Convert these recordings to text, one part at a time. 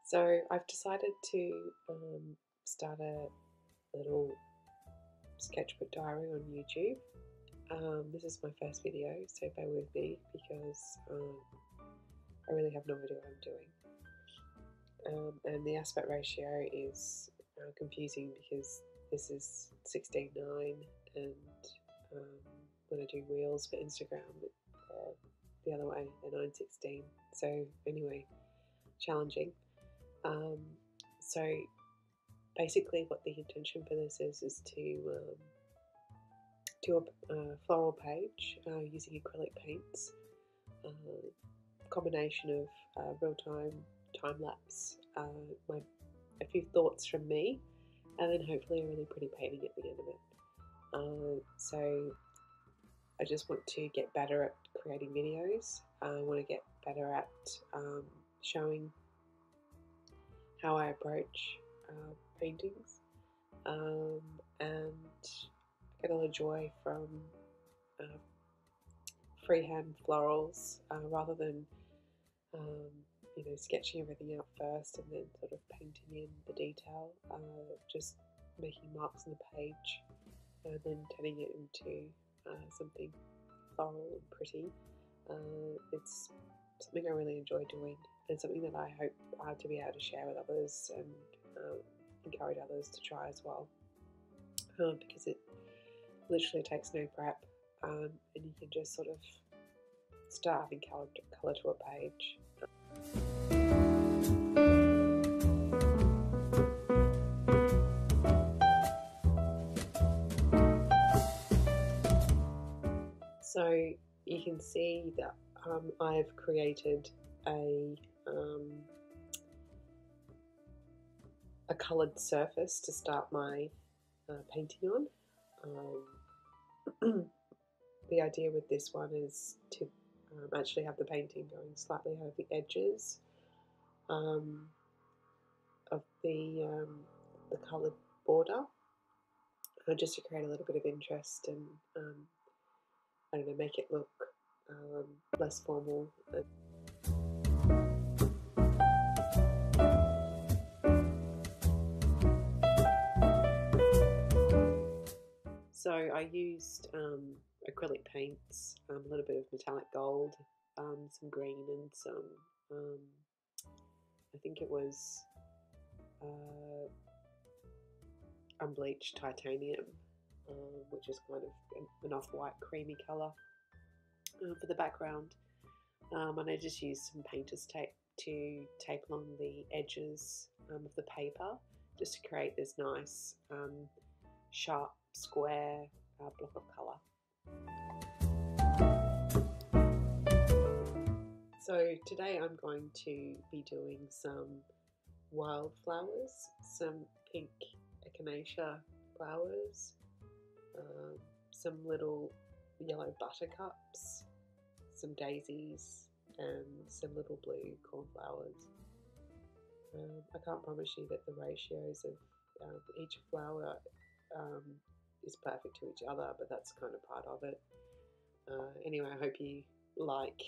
So I've decided to start a little sketchbook diary on YouTube. This is my first video, so bear with me because I really have no idea what I'm doing. And the aspect ratio is confusing because this is 16:9, and um, when I do reels for Instagram, the other way, they're 9:16. So anyway, challenging. Um, so basically, what the intention for this is to do a floral page using acrylic paints, combination of real-time time-lapse, a few thoughts from me, and then hopefully a really pretty painting at the end of it. So I just want to get better at creating videos. I want to get better at showing how I approach paintings, and get a lot of joy from uh, freehand florals rather than sketching everything out first and then sort of painting in the detail. Just making marks on the page and then turning it into something floral and pretty. It's something I really enjoy doing, and something that I hope to be able to share with others and encourage others to try as well, because it literally takes no prep, and you can just sort of start adding colour to a page. So you can see that I've created a coloured surface to start my painting on. The idea with this one is to actually have the painting going slightly over the edges of the coloured border, just to create a little bit of interest and I don't know, make it look less formal. So I used acrylic paints, a little bit of metallic gold, some green, and some, I think it was unbleached titanium, which is kind of an off-white creamy colour for the background. And I just used some painter's tape to tape along the edges of the paper, just to create this nice sharp square block of colour. So today I'm going to be doing some wildflowers, some pink echinacea flowers, some little yellow buttercups, some daisies, and some little blue cornflowers. I can't promise you that the ratios of each flower is perfect to each other, but that's kind of part of it. Anyway, I hope you like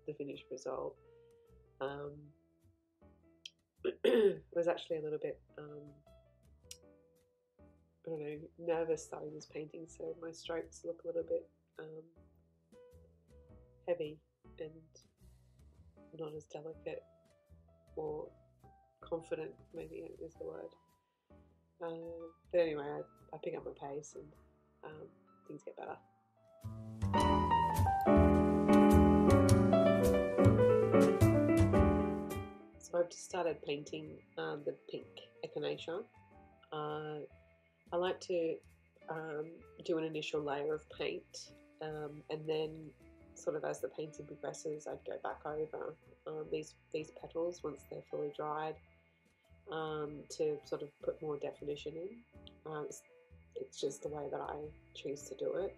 the finished result. I was actually a little bit, I don't know, nervous starting this painting, so my strokes look a little bit heavy and not as delicate or confident, maybe is the word. But anyway, I pick up my pace and things get better. So I've just started painting the pink echinacea. I like to do an initial layer of paint, and then sort of as the painting progresses, I'd go back over these petals once they're fully dried, to sort of put more definition in. It's just the way that I choose to do it.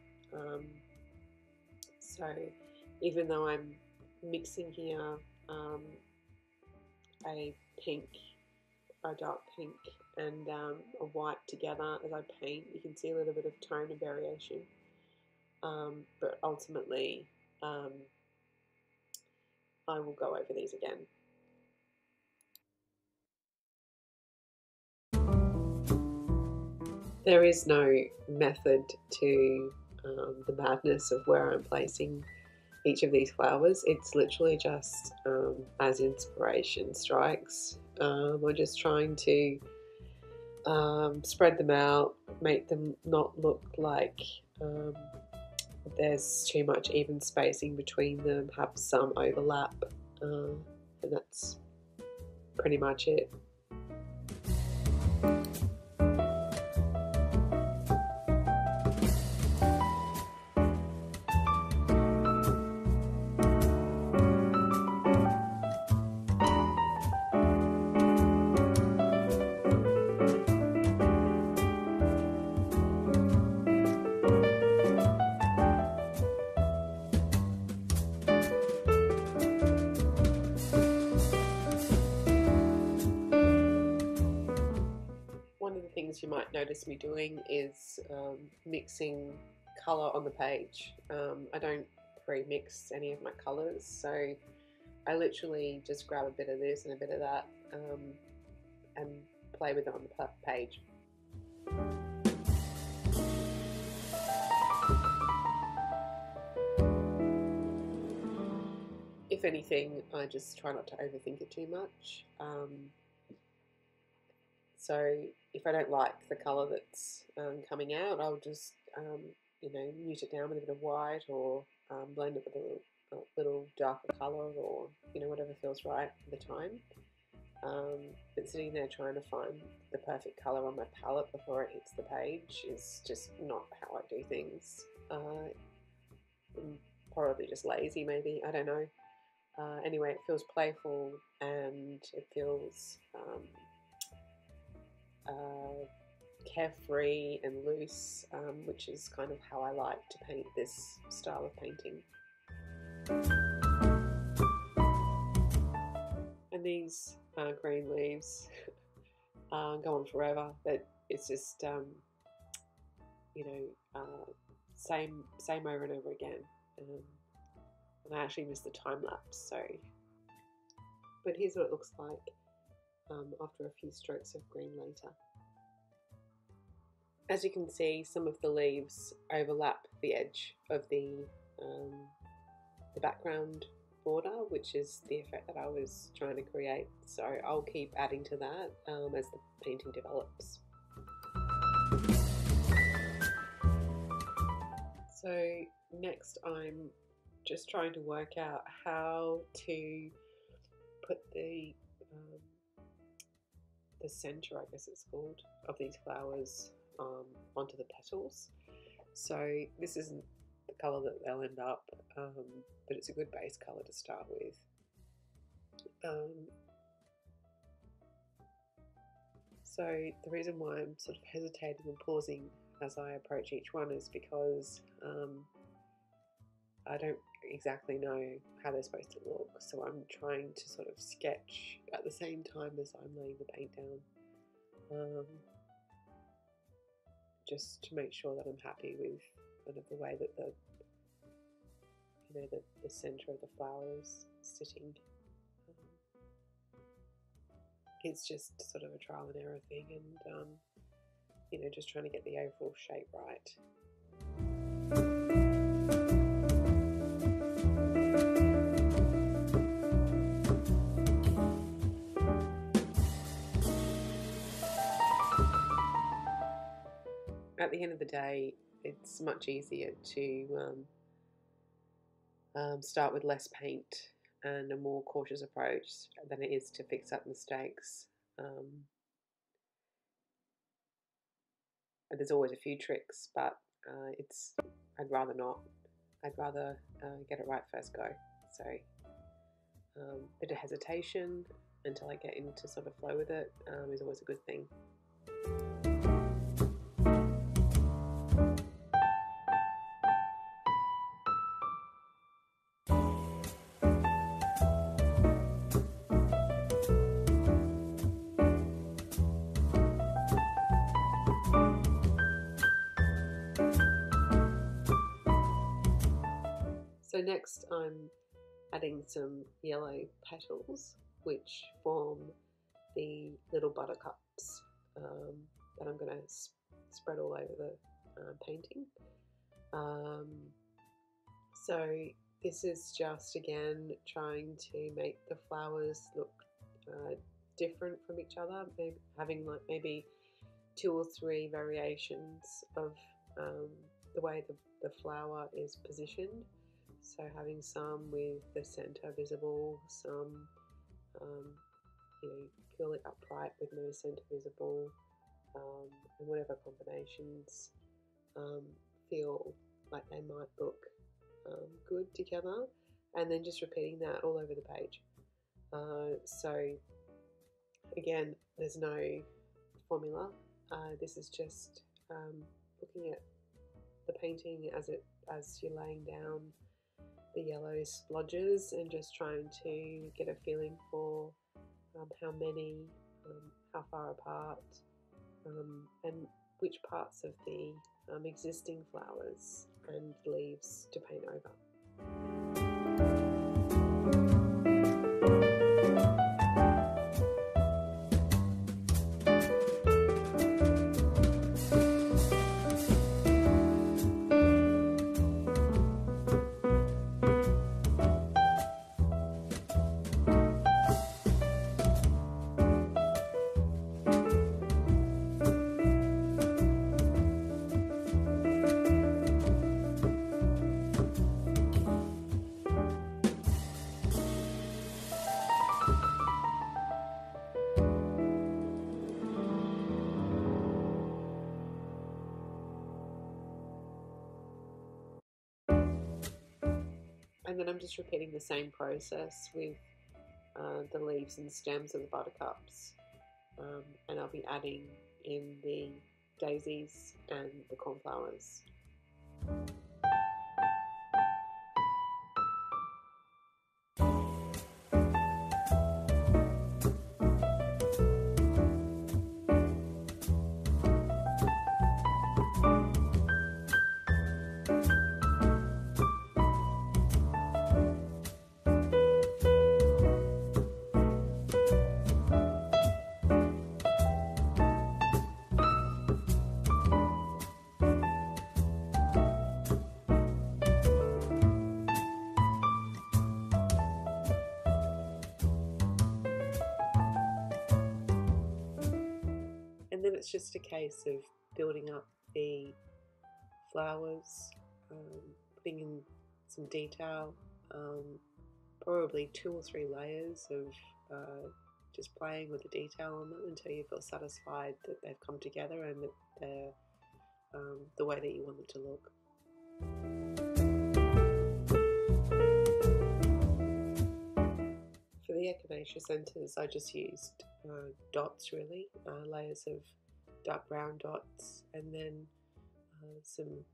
So even though I'm mixing here a pink, a dark pink, and a white together as I paint, you can see a little bit of tone and variation, but ultimately I will go over these again. There is no method to the madness of where I'm placing each of these flowers. It's literally just as inspiration strikes. I'm just trying to spread them out, make them not look like there's too much even spacing between them, have some overlap, and that's pretty much it. One of the things you might notice me doing is mixing colour on the page. I don't pre-mix any of my colours, so I literally just grab a bit of this and a bit of that and play with it on the page. If anything, I just try not to overthink it too much. So if I don't like the colour that's coming out, I'll just you know, mute it down with a bit of white, or blend it with a little darker colour, or you know, whatever feels right at the time. But sitting there trying to find the perfect colour on my palette before it hits the page is just not how I do things. I'm probably just lazy, maybe, I don't know. Anyway, it feels playful and it feels carefree and loose, which is kind of how I like to paint this style of painting. And these green leaves go on forever, but it's just you know, same over and over again. And I actually missed the time lapse, so. But here's what it looks like after a few strokes of green later. As you can see, some of the leaves overlap the edge of the background border, which is the effect that I was trying to create. So I'll keep adding to that as the painting develops. So next I'm just trying to work out how to put the center, I guess it's called, of these flowers onto the petals. So this isn't the colour that they'll end up, but it's a good base colour to start with. So the reason why I'm sort of hesitating and pausing as I approach each one is because I don't exactly know how they're supposed to look, so I'm trying to sort of sketch at the same time as I'm laying the paint down, just to make sure that I'm happy with kind of the way that the, you know, the center of the flower is sitting. It's just sort of a trial and error thing, and you know, just trying to get the overall shape right. At the end of the day, it's much easier to start with less paint and a more cautious approach than it is to fix up mistakes. There's always a few tricks, but I'd rather not. I'd rather get it right first go. So a bit of hesitation until I get into sort of flow with it is always a good thing. So next I'm adding some yellow petals which form the little buttercups. that I'm going to spread all over the painting. So this is just, again, trying to make the flowers look different from each other, maybe having like maybe 2 or 3 variations of the way the flower is positioned. So having some with the center visible, some purely upright with no center visible, and whatever combinations feel like they might look good together, and then just repeating that all over the page. So again, there's no formula. This is just looking at the painting as you're laying down the yellow splodges and just trying to get a feeling for how many, how far apart, and which parts of the existing flowers and leaves to paint over. And then I'm just repeating the same process with the leaves and stems of the buttercups, and I'll be adding in the daisies and the cornflowers. And then it's just a case of building up the flowers, putting in some detail, probably 2 or 3 layers of just playing with the detail on them until you feel satisfied that they've come together and that they're the way that you want them to look. For the echinacea centers, I just used dots, really, layers of dark brown dots, and then some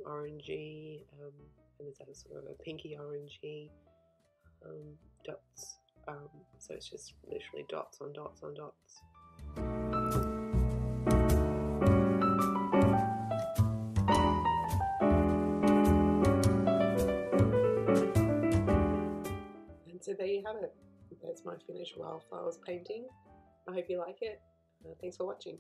orangey, and there's a sort of a pinky orangey dots. So it's just literally dots on dots on dots. And so there you have it. That's my finished wildflowers painting. I hope you like it. Thanks for watching.